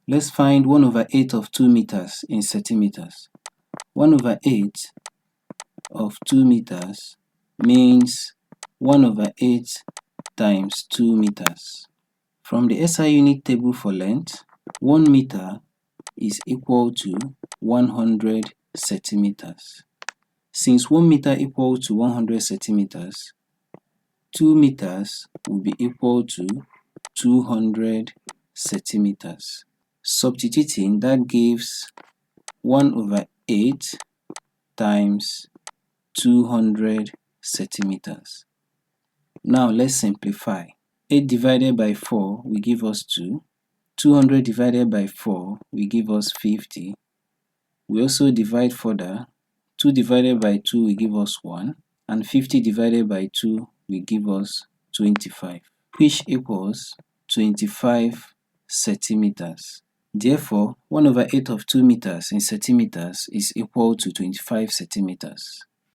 Let's find 1 over 8 of 2 meters in centimeters. 1 over 8 of 2 meters means 1 over 8 times 2 meters. From the SI unit table for length, 1 meter is equal to 100 centimeters. Since 1 meter equals to 100 centimeters, 2 meters will be equal to 200 centimeters. Substituting, that gives 1 over 8 times 200 centimeters. Now let's simplify. 8 divided by 4 will give us 2. 200 divided by 4 will give us 50. We also divide further. 2 divided by 2 will give us 1. And 50 divided by 2 will give us 25, which equals 25 centimeters. Therefore, 1 over 8 of 2 meters in centimeters is equal to 25 centimeters.